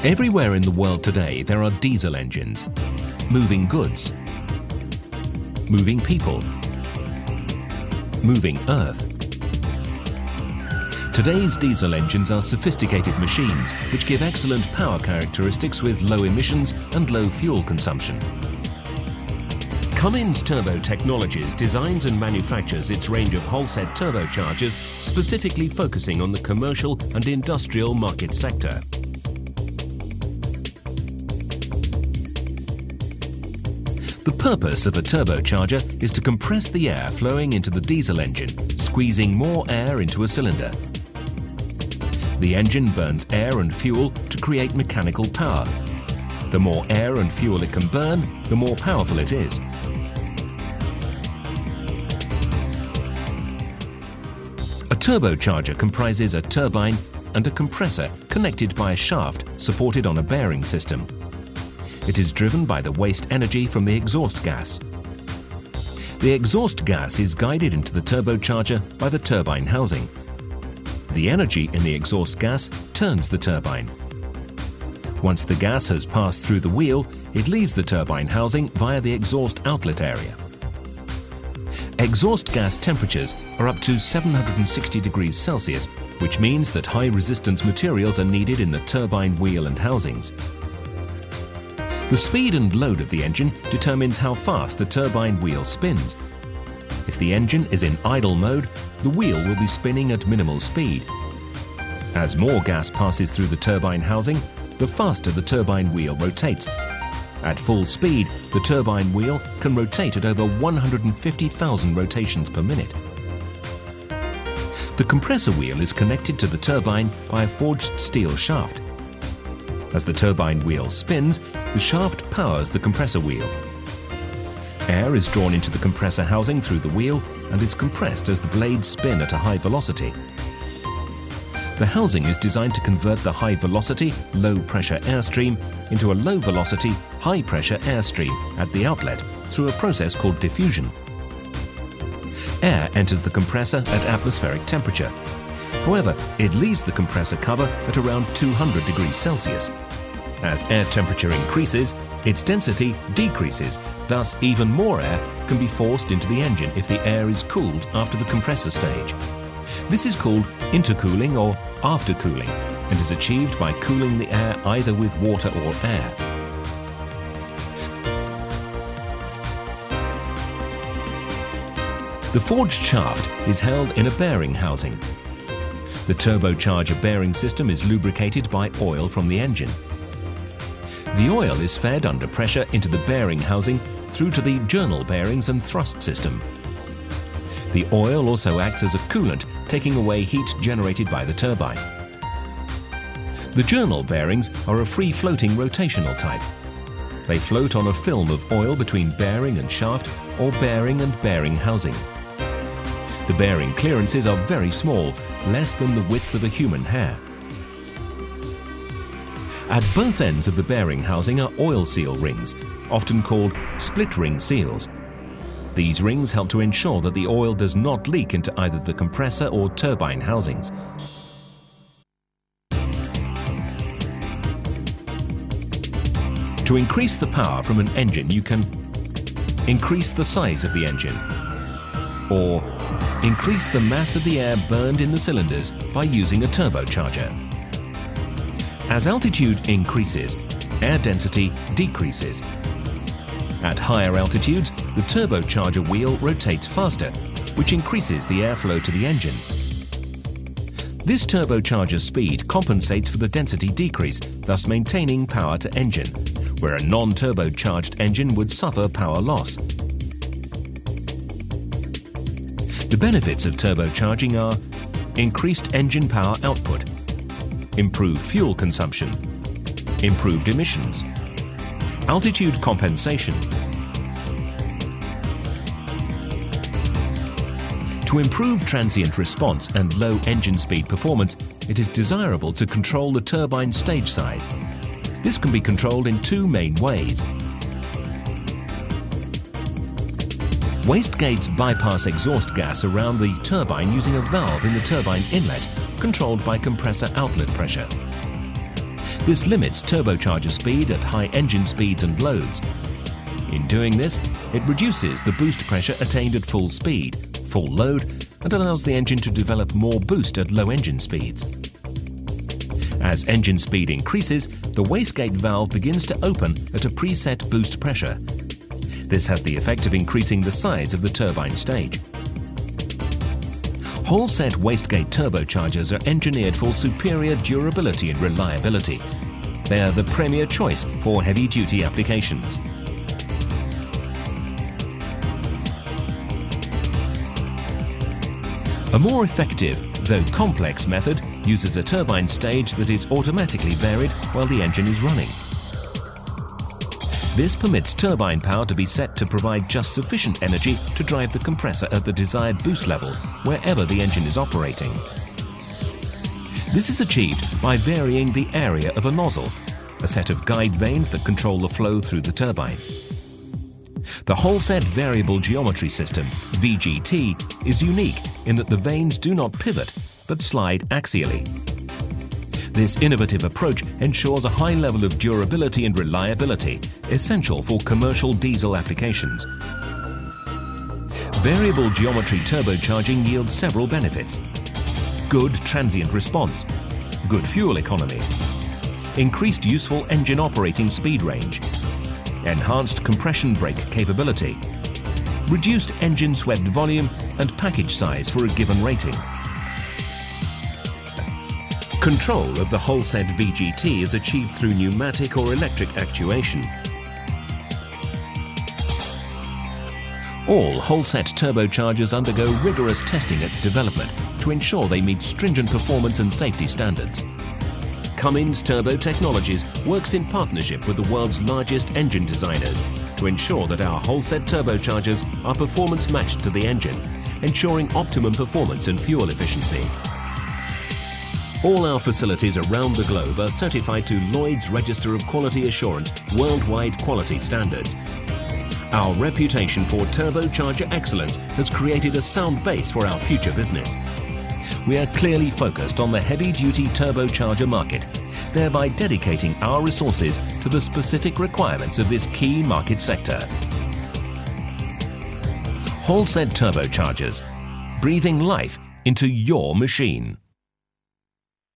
Everywhere in the world today there are diesel engines, moving goods, moving people, moving earth. Today's diesel engines are sophisticated machines which give excellent power characteristics with low emissions and low fuel consumption. Cummins Turbo Technologies designs and manufactures its range of whole-set turbochargers, specifically focusing on the commercial and industrial market sector. The purpose of a turbocharger is to compress the air flowing into the diesel engine, squeezing more air into a cylinder. The engine burns air and fuel to create mechanical power. The more air and fuel it can burn, the more powerful it is. A turbocharger comprises a turbine and a compressor connected by a shaft supported on a bearing system. It is driven by the waste energy from the exhaust gas. The exhaust gas is guided into the turbocharger by the turbine housing. The energy in the exhaust gas turns the turbine. Once the gas has passed through the wheel, it leaves the turbine housing via the exhaust outlet area. Exhaust gas temperatures are up to 760 degrees Celsius, which means that high resistance materials are needed in the turbine wheel and housings. The speed and load of the engine determines how fast the turbine wheel spins. If the engine is in idle mode, the wheel will be spinning at minimal speed. As more gas passes through the turbine housing, the faster the turbine wheel rotates. At full speed, the turbine wheel can rotate at over 150,000 rotations per minute. The compressor wheel is connected to the turbine by a forged steel shaft. As the turbine wheel spins, the shaft powers the compressor wheel. Air is drawn into the compressor housing through the wheel and is compressed as the blades spin at a high velocity. The housing is designed to convert the high-velocity, low-pressure airstream into a low-velocity, high-pressure airstream at the outlet through a process called diffusion. Air enters the compressor at atmospheric temperature. However, it leaves the compressor cover at around 200 degrees Celsius. As air temperature increases, its density decreases, thus even more air can be forced into the engine if the air is cooled after the compressor stage. This is called intercooling or aftercooling and is achieved by cooling the air either with water or air. The forged shaft is held in a bearing housing. The turbocharger bearing system is lubricated by oil from the engine. The oil is fed under pressure into the bearing housing through to the journal bearings and thrust system. The oil also acts as a coolant, taking away heat generated by the turbine. The journal bearings are a free-floating rotational type. They float on a film of oil between bearing and shaft or bearing and bearing housing. The bearing clearances are very small, less than the width of a human hair. At both ends of the bearing housing are oil seal rings, often called split ring seals. These rings help to ensure that the oil does not leak into either the compressor or turbine housings. To increase the power from an engine, you can increase the size of the engine or increase the mass of the air burned in the cylinders by using a turbocharger. As altitude increases, air density decreases. At higher altitudes, the turbocharger wheel rotates faster, which increases the airflow to the engine. This turbocharger speed compensates for the density decrease, thus maintaining power to engine, where a non-turbocharged engine would suffer power loss. The benefits of turbocharging are increased engine power output, improved fuel consumption, improved emissions, altitude compensation. To improve transient response and low engine speed performance, it is desirable to control the turbine stage size. This can be controlled in two main ways. Wastgates bypass exhaust gas around the turbine using a valve in the turbine inlet, controlled by compressor outlet pressure. This limits turbocharger speed at high engine speeds and loads. In doing this, it reduces the boost pressure attained at full speed, full load, and allows the engine to develop more boost at low engine speeds. As engine speed increases, the wastegate valve begins to open at a preset boost pressure. This has the effect of increasing the size of the turbine stage. Whole-set wastegate turbochargers are engineered for superior durability and reliability. They are the premier choice for heavy-duty applications. A more effective, though complex method uses a turbine stage that is automatically varied while the engine is running. This permits turbine power to be set to provide just sufficient energy to drive the compressor at the desired boost level wherever the engine is operating. This is achieved by varying the area of a nozzle, a set of guide vanes that control the flow through the turbine. The whole-set variable geometry system, VGT, is unique in that the vanes do not pivot but slide axially. This innovative approach ensures a high level of durability and reliability, essential for commercial diesel applications. Variable geometry turbocharging yields several benefits: good transient response, good fuel economy, increased useful engine operating speed range, enhanced compression brake capability, reduced engine swept volume and package size for a given rating. Control of the whole-set VGT is achieved through pneumatic or electric actuation. All whole-set turbochargers undergo rigorous testing at development to ensure they meet stringent performance and safety standards. Cummins Turbo Technologies works in partnership with the world's largest engine designers to ensure that our whole-set turbochargers are performance matched to the engine, ensuring optimum performance and fuel efficiency. All our facilities around the globe are certified to Lloyd's Register of Quality Assurance worldwide quality standards. Our reputation for turbocharger excellence has created a sound base for our future business. We are clearly focused on the heavy-duty turbocharger market, thereby dedicating our resources to the specific requirements of this key market sector. Whole-set turbochargers, breathing life into your machine.